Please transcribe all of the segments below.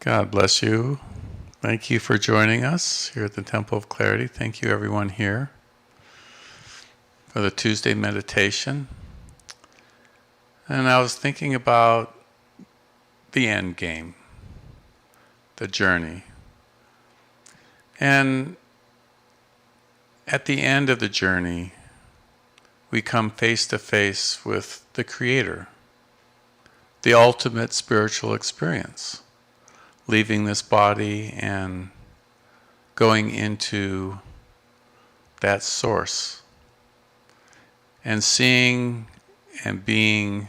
God bless you. Thank you for joining us here at the Temple of Clarity. Thank you, everyone here, for the Tuesday meditation. And I was thinking about the end game, the journey. And at the end of the journey, we come face to face with the Creator, the ultimate spiritual experience, leaving this body and going into that source and seeing and being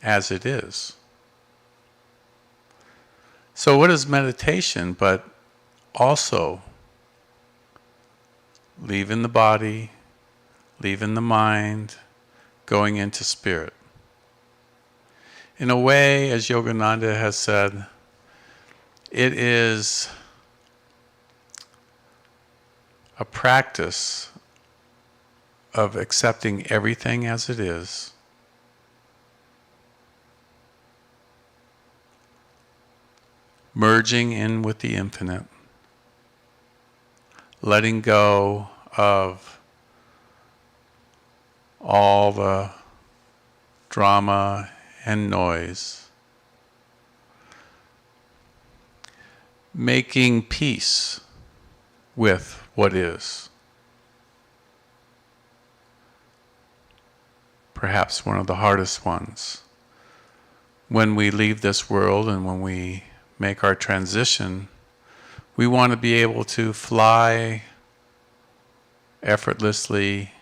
as it is. So what is meditation but also leaving the body, leaving the mind, going into spirit? In a way, as Yogananda has said, it is a practice of accepting everything as it is, merging in with the infinite, letting go of all the drama and noise, making peace with what is. Perhaps one of the hardest ones. When we leave this world and when we make our transition, we want to be able to fly effortlessly,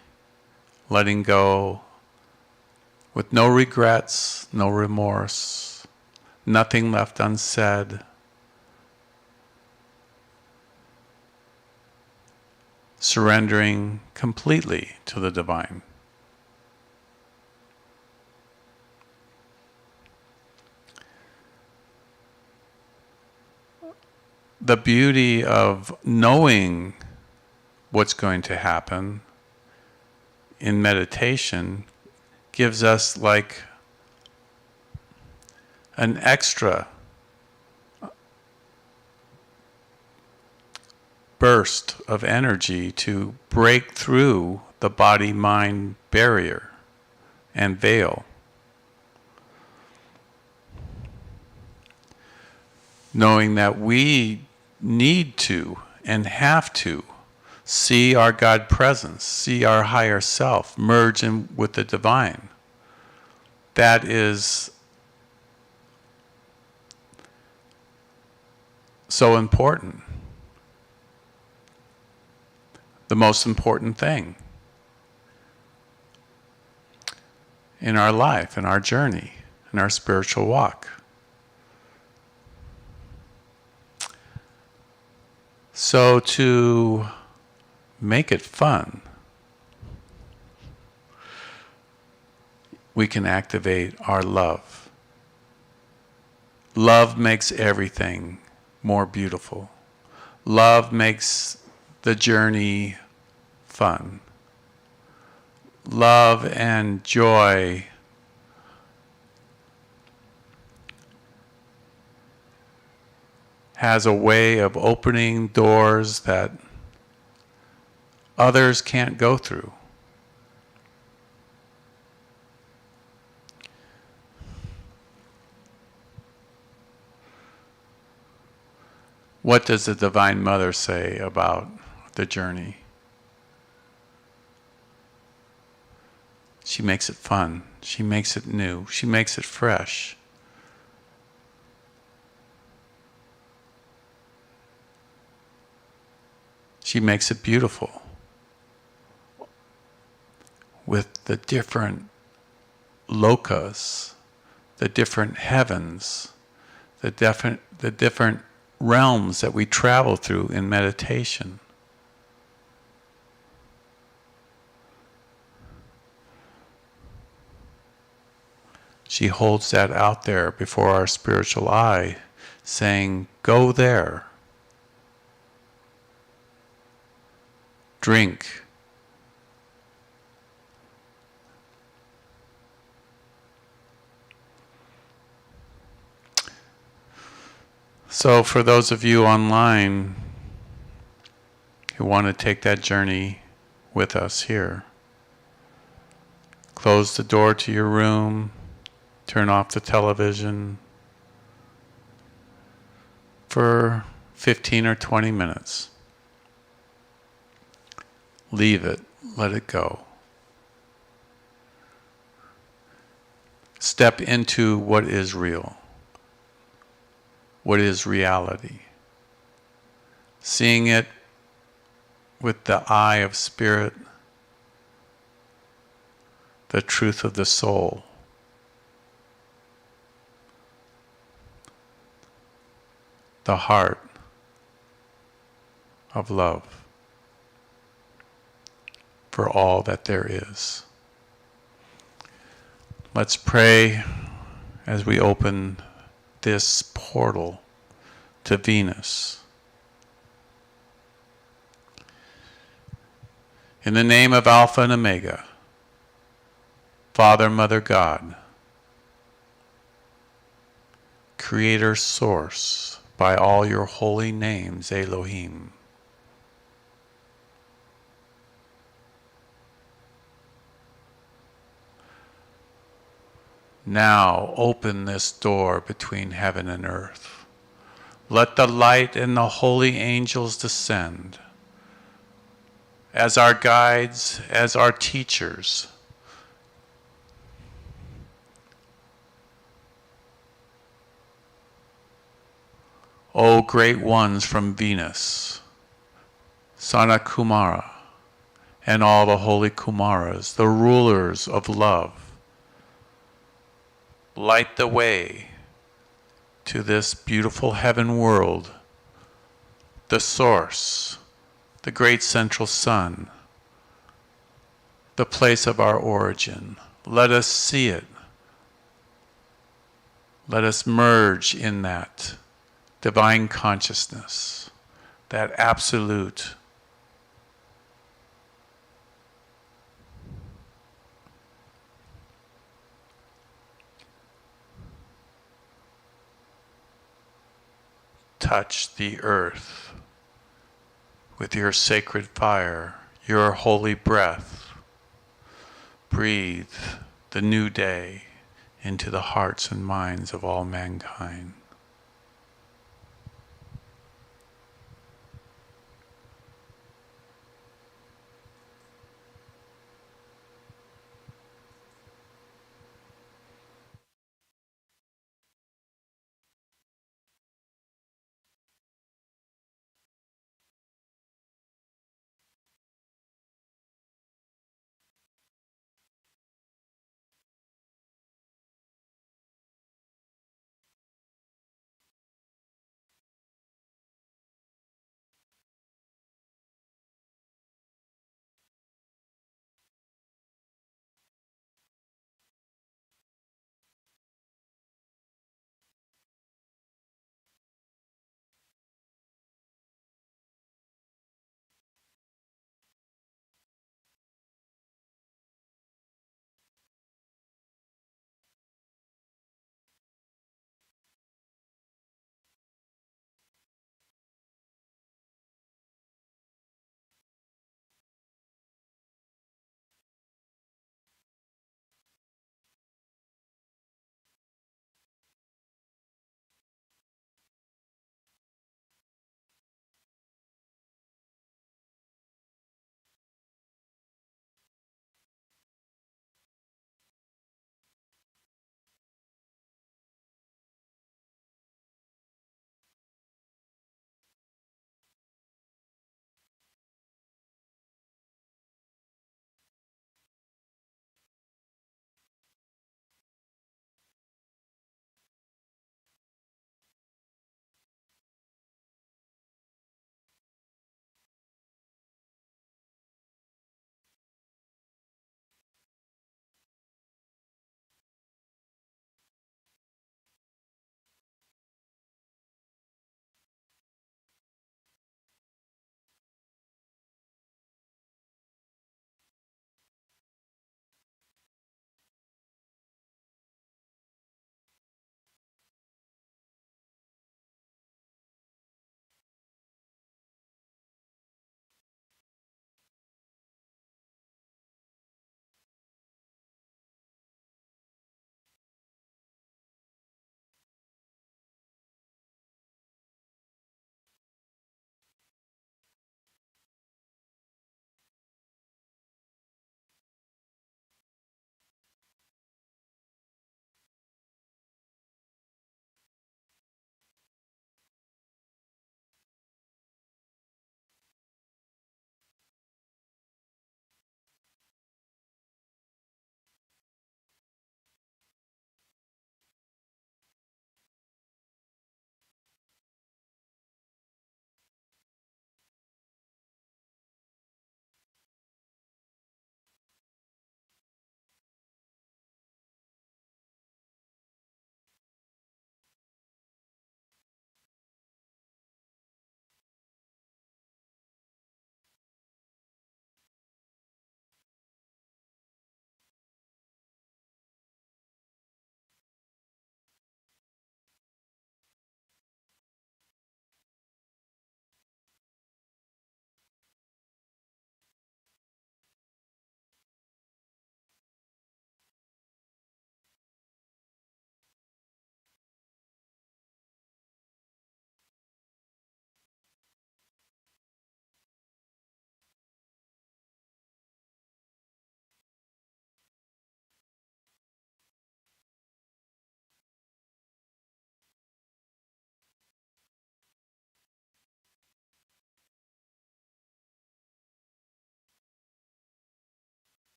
letting go, with no regrets, no remorse, nothing left unsaid. Surrendering completely to the divine. The beauty of knowing what's going to happen in meditation gives us like an extra burst of energy to break through the body-mind barrier and veil. Knowing that we need to and have to see our God presence, see our higher self, merge in with the divine. That is so important. The most important thing in our life, in our journey, in our spiritual walk. So to make it fun, we can activate our love. Love makes everything more beautiful. Love makes the journey fun. Love and joy has a way of opening doors that others can't go through. What does the Divine Mother say about the journey? She makes it fun. She makes it new. She makes it fresh. She makes it beautiful with the different lokas, the different heavens, the different realms that we travel through in meditation. She holds that out there before our spiritual eye, saying, go there. Drink. So for those of you online who want to take that journey with us here, close the door to your room, turn off the television for 15 or 20 minutes. Leave it, let it go. Step into what is real, what is reality. Seeing it with the eye of spirit, the truth of the soul. The heart of love for all that there is. Let's pray as we open this portal to Venus. In the name of Alpha and Omega, Father, Mother, God, Creator, Source, by all your holy names, Elohim. Now open this door between heaven and earth. Let the light and the holy angels descend as our guides, as our teachers. O great ones from Venus, Sanakumara, and all the holy Kumaras, the rulers of love, light the way to this beautiful heaven world, the source, the great central sun, the place of our origin. Let us see it. Let us merge in that divine consciousness, that absolute touch the earth with your sacred fire, your holy breath. Breathe the new day into the hearts and minds of all mankind.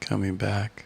Coming back.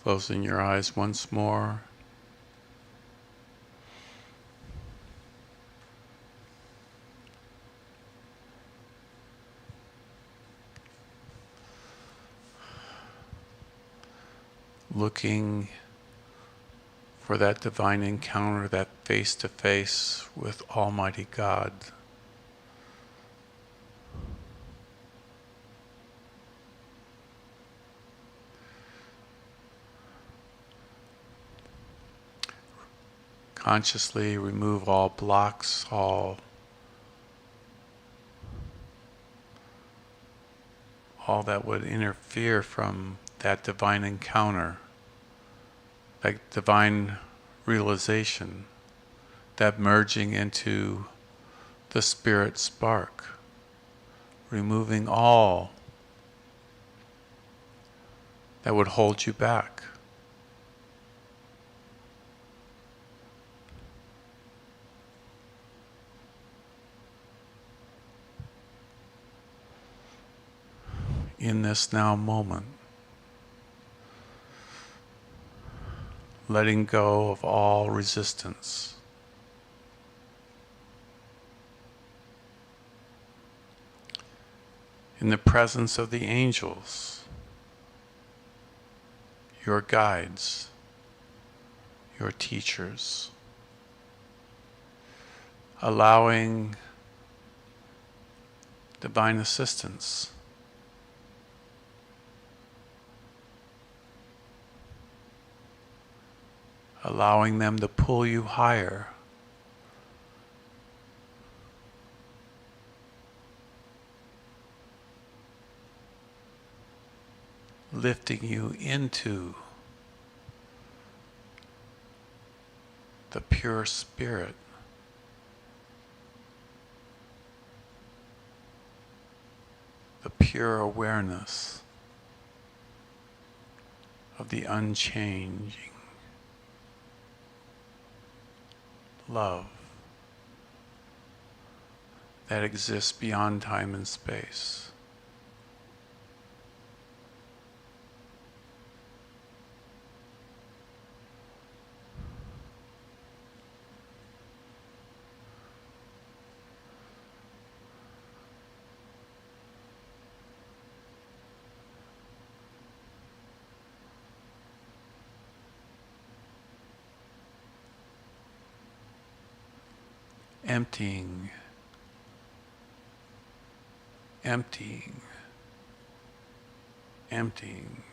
Closing your eyes once more. Looking for that divine encounter, that face-to-face with Almighty God. Consciously remove all blocks, all that would interfere from that divine encounter, that divine realization, that merging into the spirit spark, removing all that would hold you back. In this now moment, letting go of all resistance. In the presence of the angels, your guides, your teachers, allowing divine assistance, allowing them to pull you higher, lifting you into the pure spirit, the pure awareness of the unchanging love that exists beyond time and space. Emptying, emptying, emptying.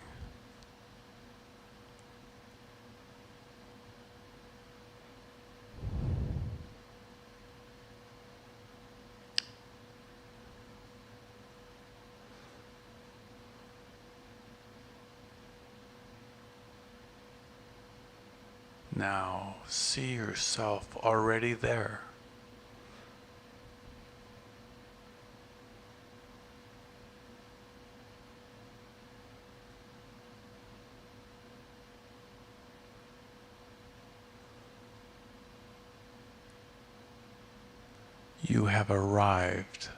Now see yourself already there. you have arrived.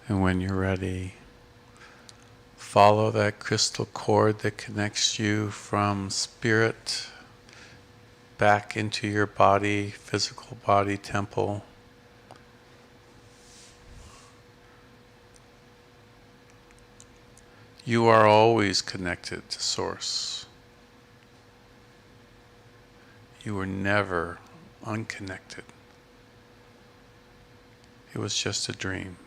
And when you're ready, follow that crystal cord that connects you from spirit back into your body, physical body, temple. You are always connected to Source. You were never unconnected. It was just a dream.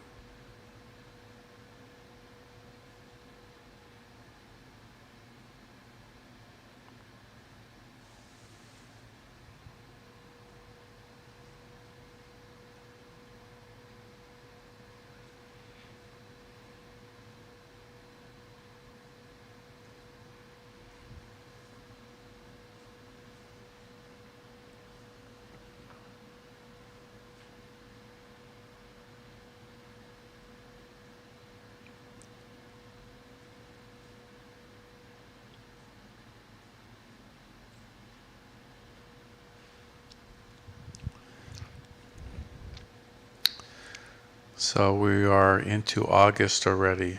So we are into August already.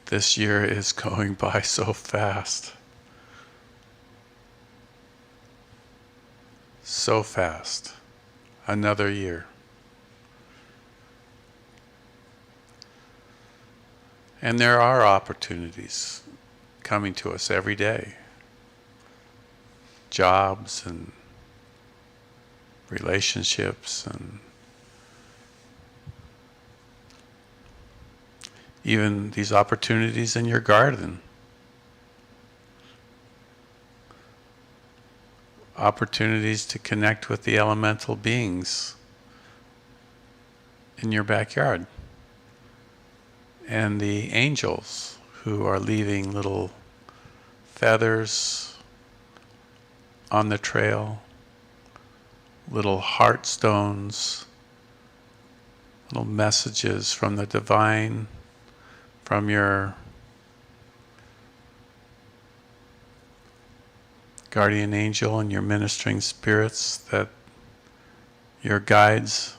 This year is going by so fast. So fast. Another year. And there are opportunities coming to us every day. Jobs and relationships and even these opportunities in your garden. Opportunities to connect with the elemental beings in your backyard. And the angels who are leaving little feathers on the trail, little heart stones, little messages from the divine, from your guardian angel and your ministering spirits, that your guides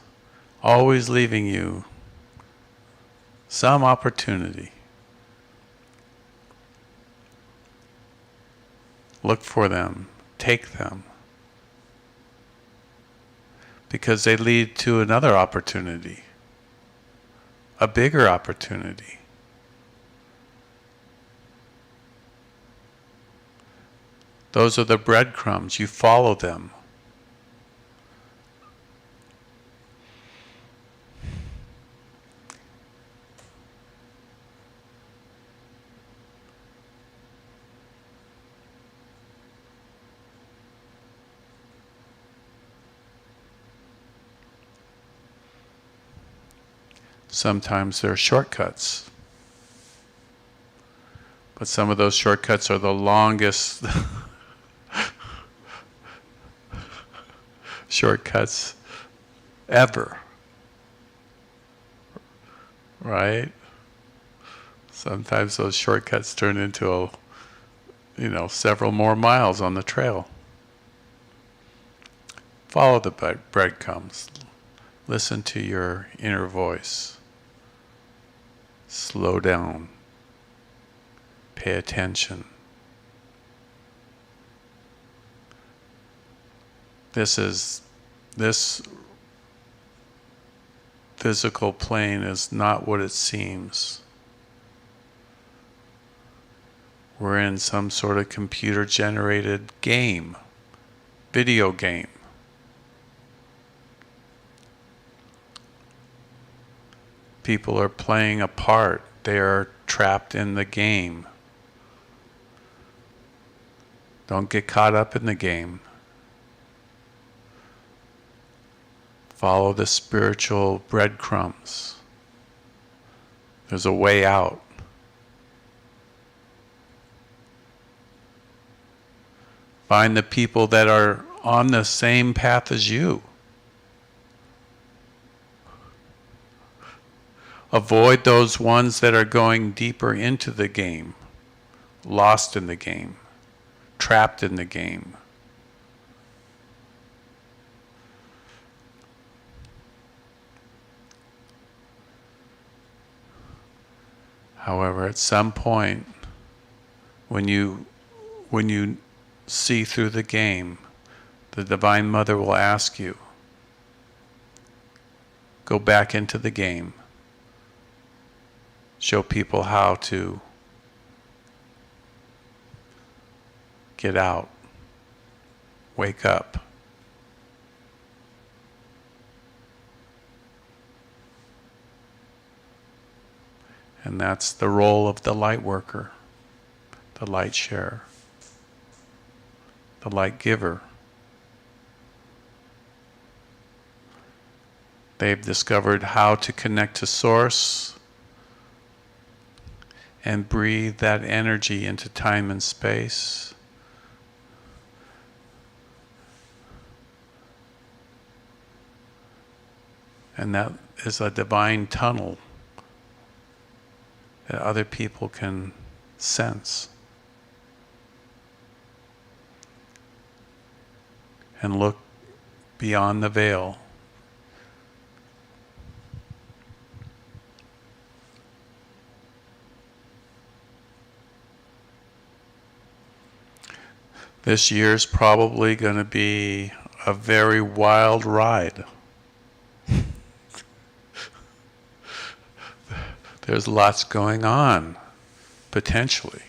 always leaving you some opportunity. Look for them, take them, because they lead to another opportunity, a bigger opportunity. Those are the breadcrumbs, you follow them. Sometimes there are shortcuts, but some of those shortcuts are the longest shortcuts ever, right? Sometimes those shortcuts turn into several more miles on the trail. Follow the breadcrumbs. Listen to your inner voice. Slow down. Pay attention. This physical plane is not what it seems. We're in some sort of computer-generated game, video game. People are playing a part. They are trapped in the game. Don't get caught up in the game. Follow the spiritual breadcrumbs. There's a way out. Find the people that are on the same path as you. Avoid those ones that are going deeper into the game, lost in the game, trapped in the game. However, at some point, when you see through the game, the Divine Mother will ask you, go back into the game. Show people how to get out, wake up. And that's the role of the light worker, the light sharer, the light giver. They've discovered how to connect to Source and breathe that energy into time and space. And that is a divine tunnel that other people can sense and look beyond the veil. This year's probably going to be a very wild ride. There's lots going on, potentially.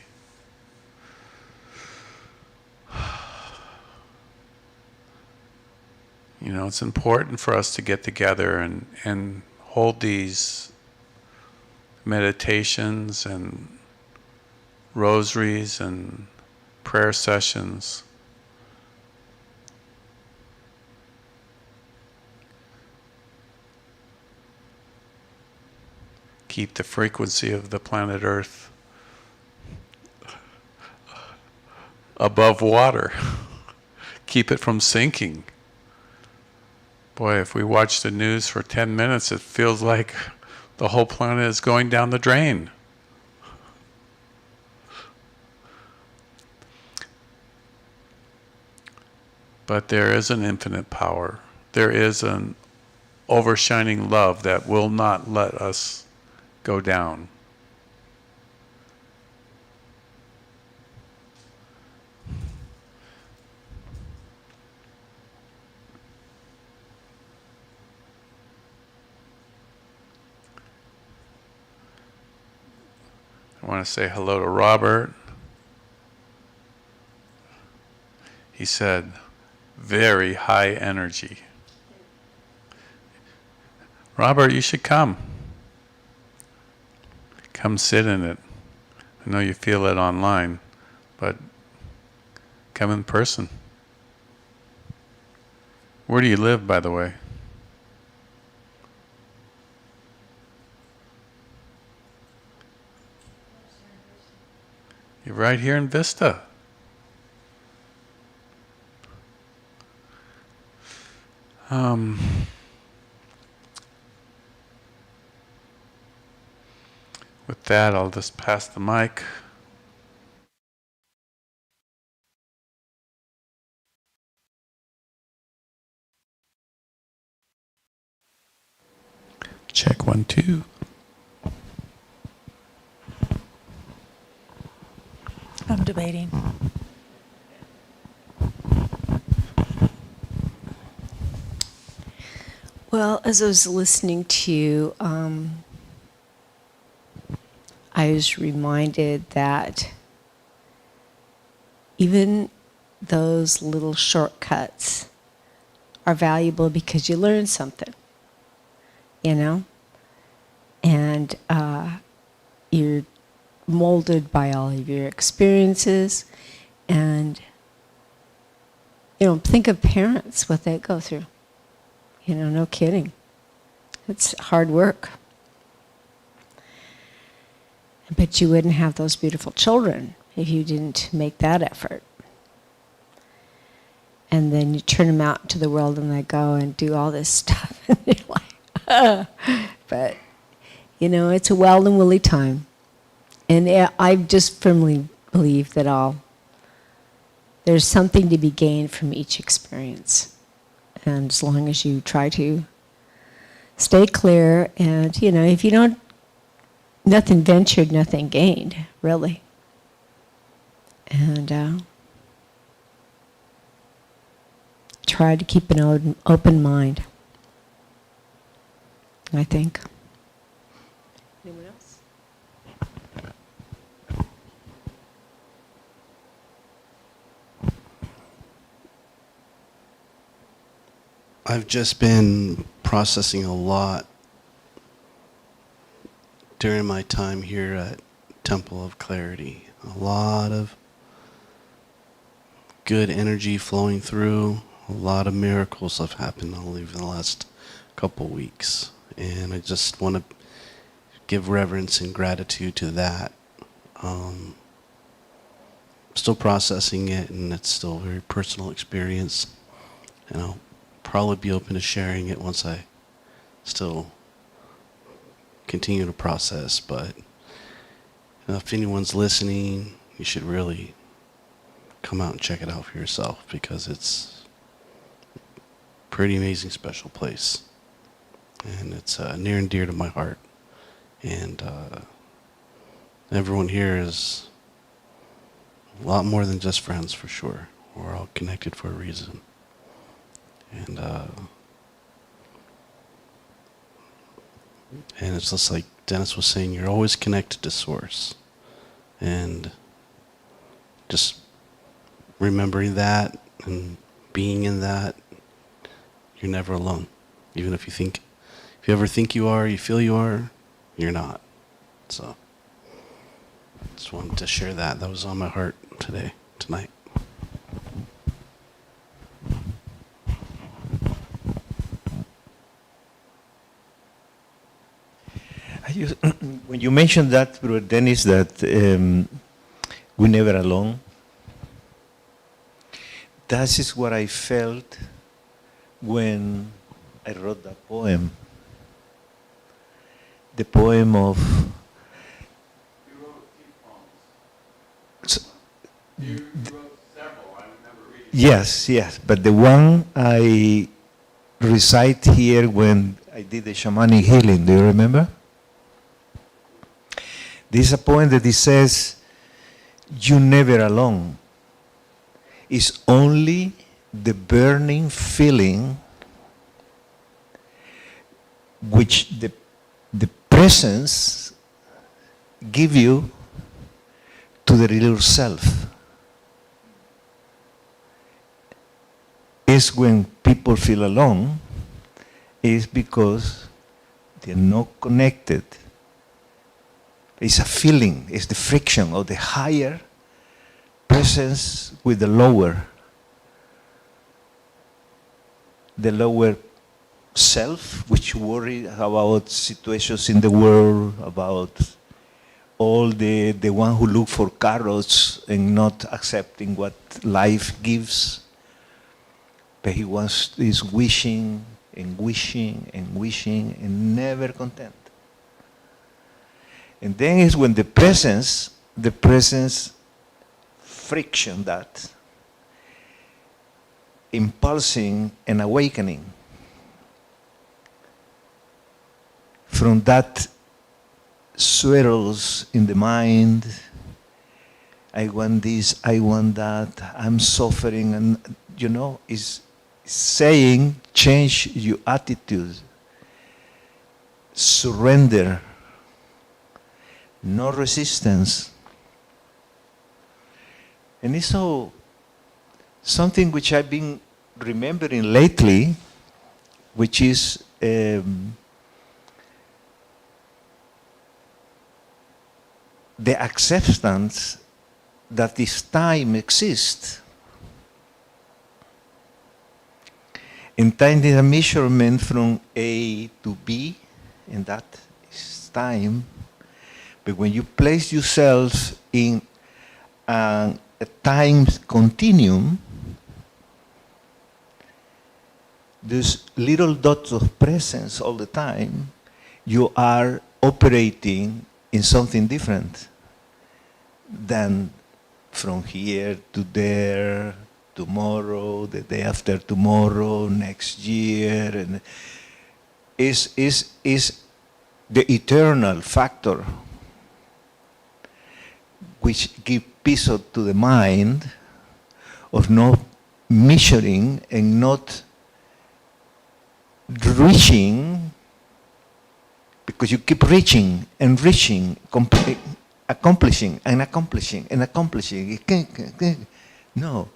You know, it's important for us to get together and hold these meditations and rosaries and prayer sessions. Keep the frequency of the planet Earth above water. Keep it from sinking. Boy, if we watch the news for 10 minutes, it feels like the whole planet is going down the drain. But there is an infinite power. There is an overshining love that will not let us go down. I want to say hello to Robert. He said, very high energy. Robert, you should come. Come sit in it. I know you feel it online, but come in person. Where do you live, by the way? You're right here in Vista. With that, I'll just pass the mic. Check 1, 2. I'm debating. Well, as I was listening to you, I was reminded that even those little shortcuts are valuable because you learn something, you know? And you're molded by all of your experiences. And, you know, think of parents, what they go through. You know, no kidding. It's hard work. But you wouldn't have those beautiful children if you didn't make that effort. And then you turn them out into the world and they go and do all this stuff. And you're like, But, you know, it's a wild and woolly time. And I just firmly believe that there's something to be gained from each experience. And as long as you try to stay clear and, you know, if you don't nothing ventured, nothing gained, really. And try to keep an open mind, I think. Anyone else? I've just been processing a lot during my time here at Temple of Clarity. A lot of good energy flowing through. A lot of miracles have happened only in the last couple weeks. And I just want to give reverence and gratitude to that. Still processing it, and it's still a very personal experience. And I'll probably be open to sharing it once I still continue to process. But if anyone's listening, you should really come out and check it out for yourself, because it's a pretty amazing, special place. And it's near and dear to my heart. And everyone here is a lot more than just friends, for sure. We're all connected for a reason. And it's just like Dennis was saying, you're always connected to Source. And just remembering that and being in that, you're never alone. Even if you ever think you are, you feel you are, you're not. So, just wanted to share that. That was on my heart tonight. When you mentioned that, Brother Dennis, that we're never alone, that is what I felt when I wrote that poem. The poem of... You wrote a few poems. You wrote several, I remember reading. Yes, but the one I recite here when I did the shamanic healing, do you remember? This is a poem that it says, "You're never alone. It's only the burning feeling which the presence give you to the real self." Is when people feel alone, is because they're not connected. It's a feeling, it's the friction of the higher presence with the lower self, which worry about situations in the world, about all the one who look for carrots and not accepting what life gives. But is wishing and wishing and wishing and never content. And then is when the presence friction that, impulsing and awakening. From that swirls in the mind, I want this, I want that, I'm suffering, and is saying change your attitude, surrender, no resistance. And it's so something which I've been remembering lately, which is the acceptance that this time exists. In time is a measurement from A to B, and that is time. But when you place yourself in a time continuum, those little dots of presence all the time, you are operating in something different than from here to there, tomorrow, the day after tomorrow, next year, and is the eternal factor which give peace to the mind of not measuring and not reaching, because you keep reaching and reaching, accomplishing and accomplishing and accomplishing. No,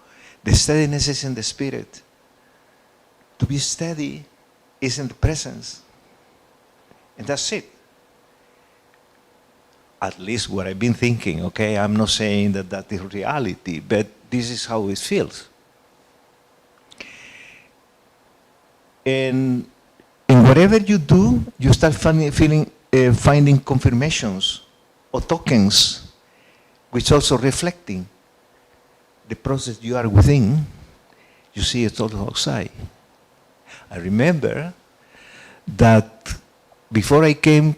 the steadiness is in the spirit. To be steady is in the presence. And that's it. At least what I've been thinking, okay? I'm not saying that that is reality, but this is how it feels. And in whatever you do, you start finding confirmations or tokens, which also reflecting the process you are within. You see it all outside. I remember that before I came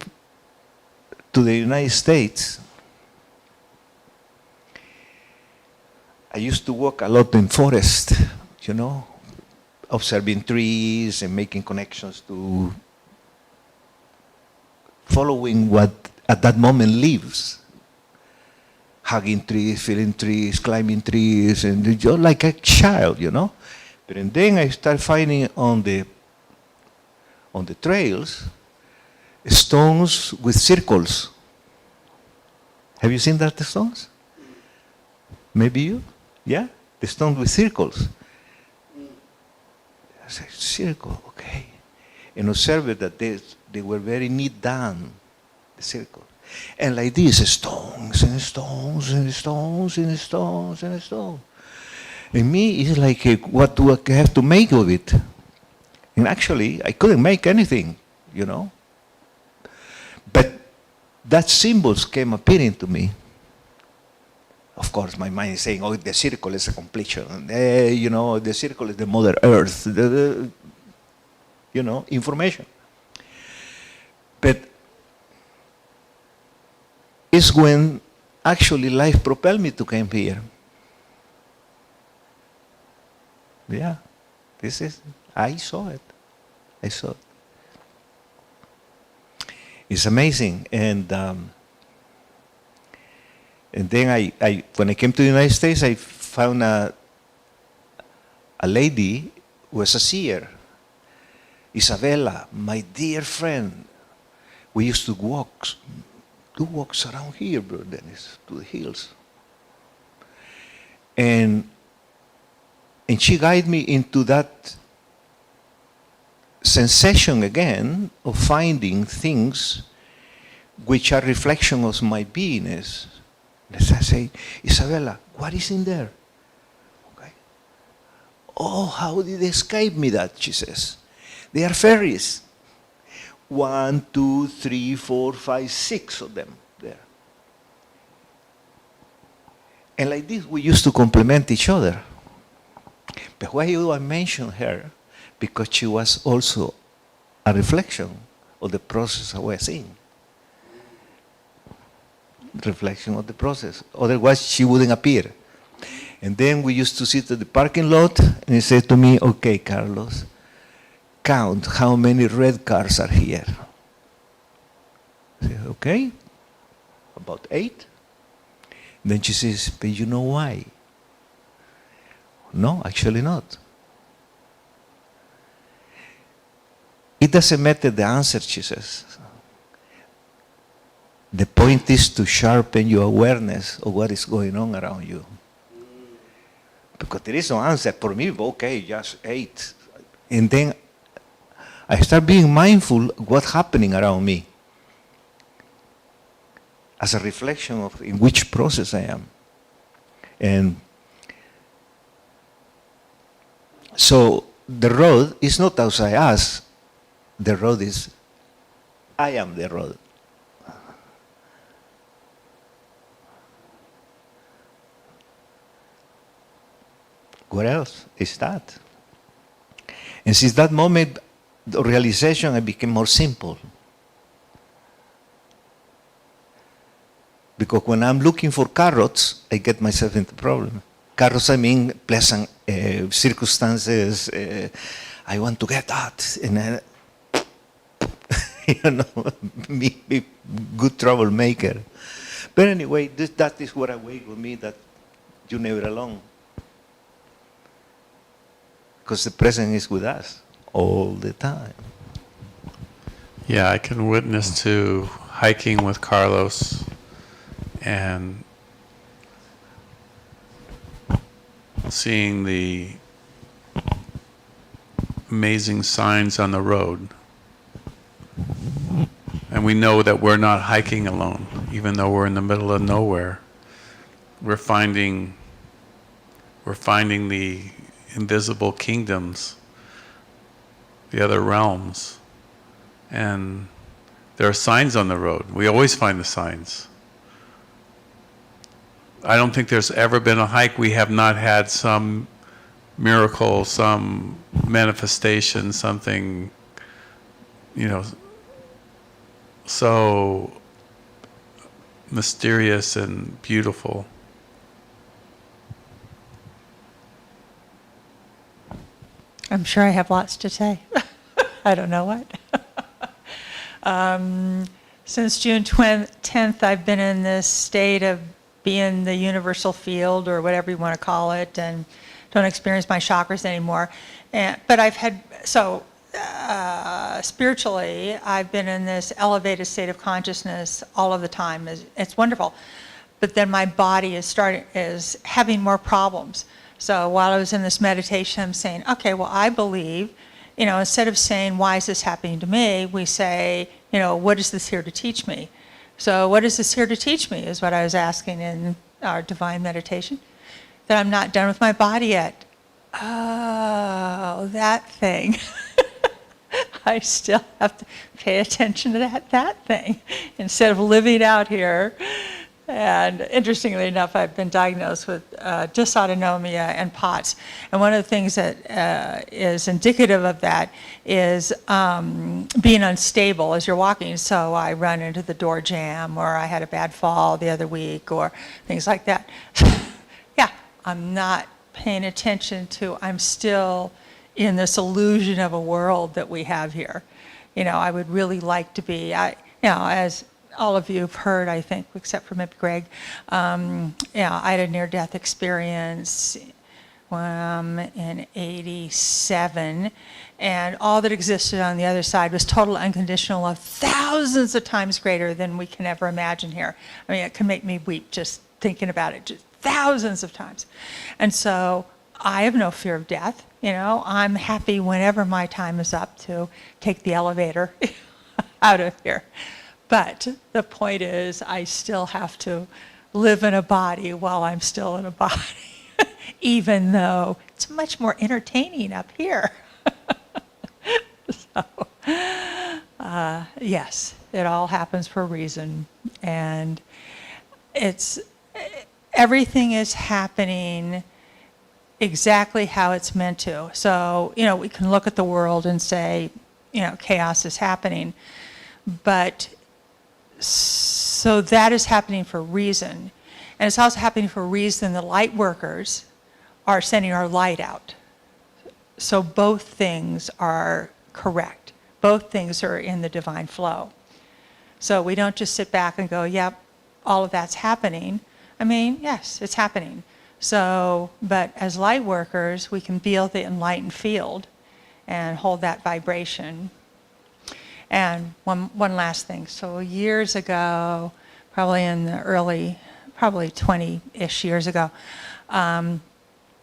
to the United States, I used to walk a lot in forest, you know, observing trees and making connections to following what at that moment lives. Hugging trees, feeling trees, climbing trees, and you're like a child, you know. But and then I start finding on the trails stones with circles. Have you seen that, the stones? Maybe you? Yeah? The stones with circles. I said, circle, okay. And observe that they were very neat done, the circle. And like this, stones and stones and stones and stones and stones. And me, it's like, what do I have to make of it? And actually, I couldn't make anything, you know. But that symbols came appearing to me. Of course, my mind is saying, oh, the circle is a completion. You know, the circle is the Mother Earth. You know, information. But it's when actually life propelled me to come here. Yeah, this is, I saw it. I saw it. It's amazing. And then I when I came to the United States, I found a lady who was a seer. Isabella, my dear friend. We used to do walks around here, bro, Dennis, to the hills. And she guided me into that sensation again of finding things which are reflection of my beingness. Let's say, Isabella, what is in there? Okay. Oh, how did they escape me that, she says. They are fairies. 1, 2, 3, 4, 5, 6 of them there. And like this, we used to complement each other. But why do I mention her? Because she was also a reflection of the process I was in. Reflection of the process. Otherwise, she wouldn't appear. And then we used to sit at the parking lot, and he said to me, okay, Carlos, count how many red cars are here. I said, okay, about 8. Then she says, but you know why? No, actually not. It doesn't matter the answer, she says. The point is to sharpen your awareness of what is going on around you. Because there is no answer. For me, okay, just 8. And then I start being mindful of what's happening around me as a reflection of in which process I am. And so the road is not outside us. The road is, I am the road. What else is that? And since that moment, the realization, I became more simple. Because when I'm looking for carrots, I get myself into problem. Carrots, I mean pleasant circumstances. I want to get that. And you know, be good troublemaker. But anyway, that is what awake with me, that you're never alone. Because the present is with us all the time. Yeah, I can witness to hiking with Carlos and seeing the amazing signs on the road. And we know that we're not hiking alone, even though we're in the middle of nowhere. We're finding the invisible kingdoms, the other realms. And there are signs on the road. We always find the signs. I don't think there's ever been a hike we have not had some miracle, some manifestation, something, so mysterious and beautiful. I'm sure I have lots to say. I don't know what. Since June 10th, I've been in this state of being the universal field, or whatever you want to call it, and don't experience my chakras anymore. But I've had, spiritually, I've been in this elevated state of consciousness all of the time. It's wonderful. But then my body is having more problems. So while I was in this meditation, I'm saying, okay, well, I believe, instead of saying, why is this happening to me, we say, what is this here to teach me? So what is this here to teach me is what I was asking in our divine meditation. That I'm not done with my body yet. Oh, that thing. I still have to pay attention to that thing instead of living out here. And interestingly enough, I've been diagnosed with dysautonomia and POTS. And one of the things that is indicative of that is being unstable as you're walking. So I run into the door jamb, or I had a bad fall the other week, or things like that. Yeah, I'm not paying attention to, I'm still in this illusion of a world that we have here. I would really like to be, as all of you have heard, I think, except for maybe Greg, I had a near-death experience in 87, and all that existed on the other side was total unconditional love, thousands of times greater than we can ever imagine here. I mean, it can make me weep just thinking about it, just thousands of times. And so I have no fear of death. I'm happy whenever my time is up to take the elevator out of here. But the point is, I still have to live in a body while I'm still in a body, even though it's much more entertaining up here. So, yes, it all happens for a reason. And everything is happening exactly how it's meant to. So, we can look at the world and say, chaos is happening. But so that is happening for a reason. And it's also happening for a reason the light workers are sending our light out. So both things are correct. Both things are in the divine flow. So we don't just sit back and go, yep, all of that's happening. I mean, yes, it's happening. So, but as light workers, we can feel the enlightened field and hold that vibration. And one last thing. So years ago, probably in the early, 20-ish years ago, I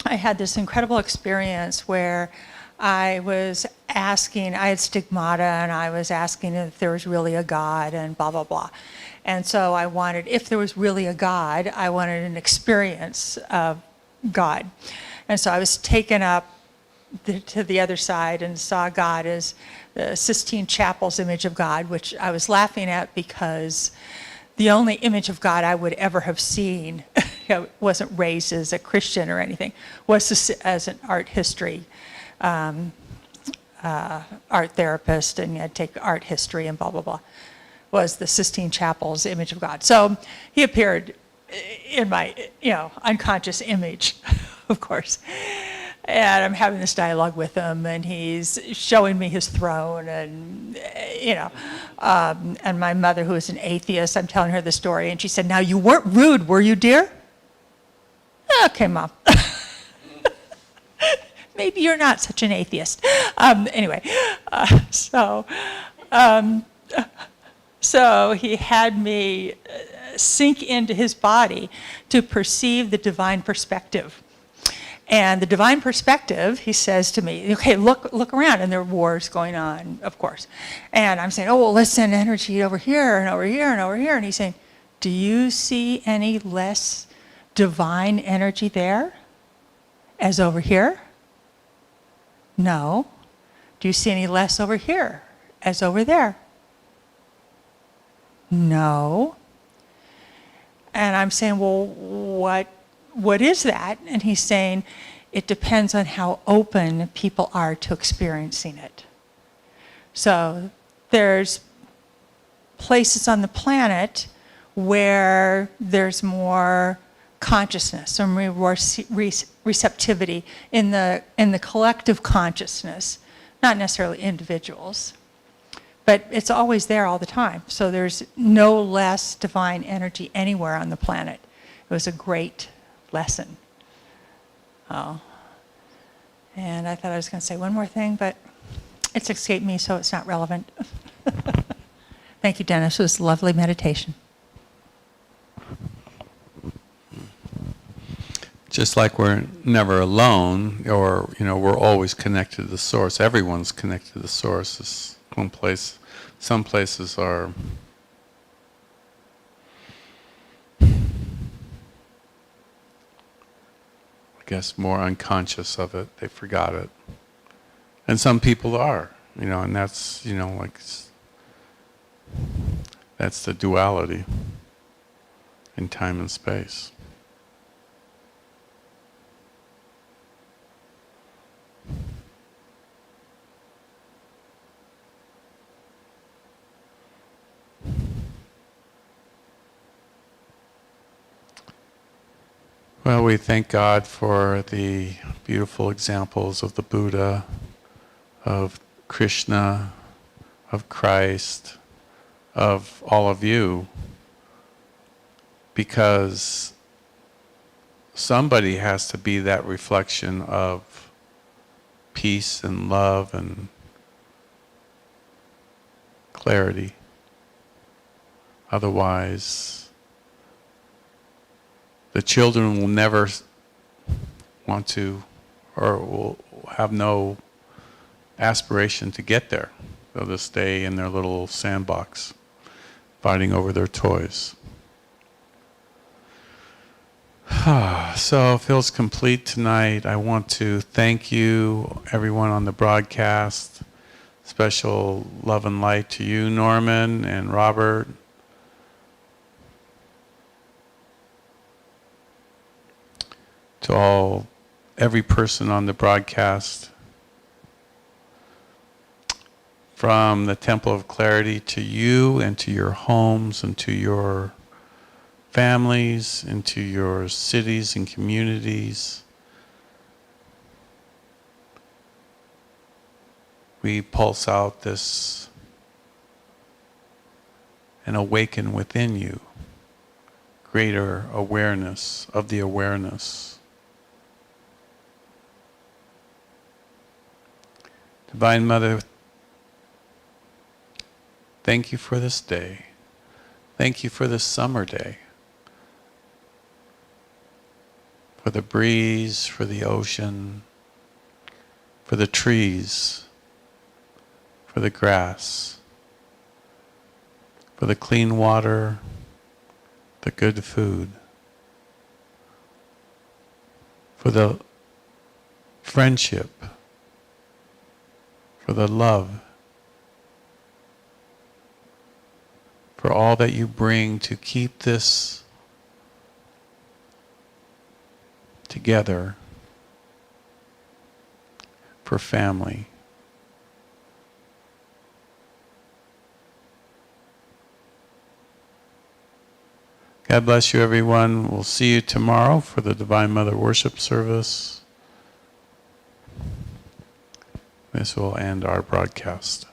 had this incredible experience where I was asking, I had stigmata, and I was asking if there was really a God and blah, blah, blah. And so I wanted, if there was really a God, I wanted an experience of God. And so I was taken up to the other side and saw God as the Sistine Chapel's image of God, which I was laughing at because the only image of God I would ever have seen, wasn't raised as a Christian or anything, was as an art history art therapist, and I'd take art history and blah, blah, blah, was the Sistine Chapel's image of God. So he appeared in my, unconscious image, of course. And I'm having this dialogue with him, and he's showing me his throne, and, and my mother, who is an atheist, I'm telling her the story, and she said, "Now, you weren't rude, were you, dear?" "Okay, Mom." Maybe you're not such an atheist. Anyway, so he had me sink into his body to perceive the divine perspective. And the divine perspective, he says to me, "Okay, look around," and there are wars going on, of course. And I'm saying, "Oh, well, let's send energy over here and over here and over here." And he's saying, "Do you see any less divine energy there as over here?" "No." "Do you see any less over here as over there?" "No." And I'm saying, "Well, what is that?" And he's saying, "It depends on how open people are to experiencing it." So there's places on the planet where there's more consciousness or more receptivity in the collective consciousness, not necessarily individuals. But it's always there all the time. So there's no less divine energy anywhere on the planet. It was a great lesson. Oh. And I thought I was going to say one more thing, but it's escaped me, so it's not relevant. Thank you, Dennis. It was a lovely meditation. Just like we're never alone, or we're always connected to the source. Everyone's connected to the source. It's one place. Some places are I guess more unconscious of it. They forgot it. And some people are, and that's, that's the duality in time and space. Well, we thank God for the beautiful examples of the Buddha, of Krishna, of Christ, of all of you, because somebody has to be that reflection of peace and love and clarity. Otherwise, the children will never want to, or will have no aspiration to get there. They'll just stay in their little sandbox, fighting over their toys. So it feels complete tonight. I want to thank you, everyone on the broadcast. Special love and light to you, Norman and Robert. To every person on the broadcast, from the Temple of Clarity to you and to your homes and to your families and to your cities and communities. We pulse out this and awaken within you greater awareness of the awareness. Divine Mother, thank you for this day. Thank you for this summer day. For the breeze, for the ocean, for the trees, for the grass, for the clean water, the good food, for the friendship, for the love, for all that you bring to keep this together, for family. God bless you, everyone. We'll see you tomorrow for the Divine Mother worship service. this will end our broadcast.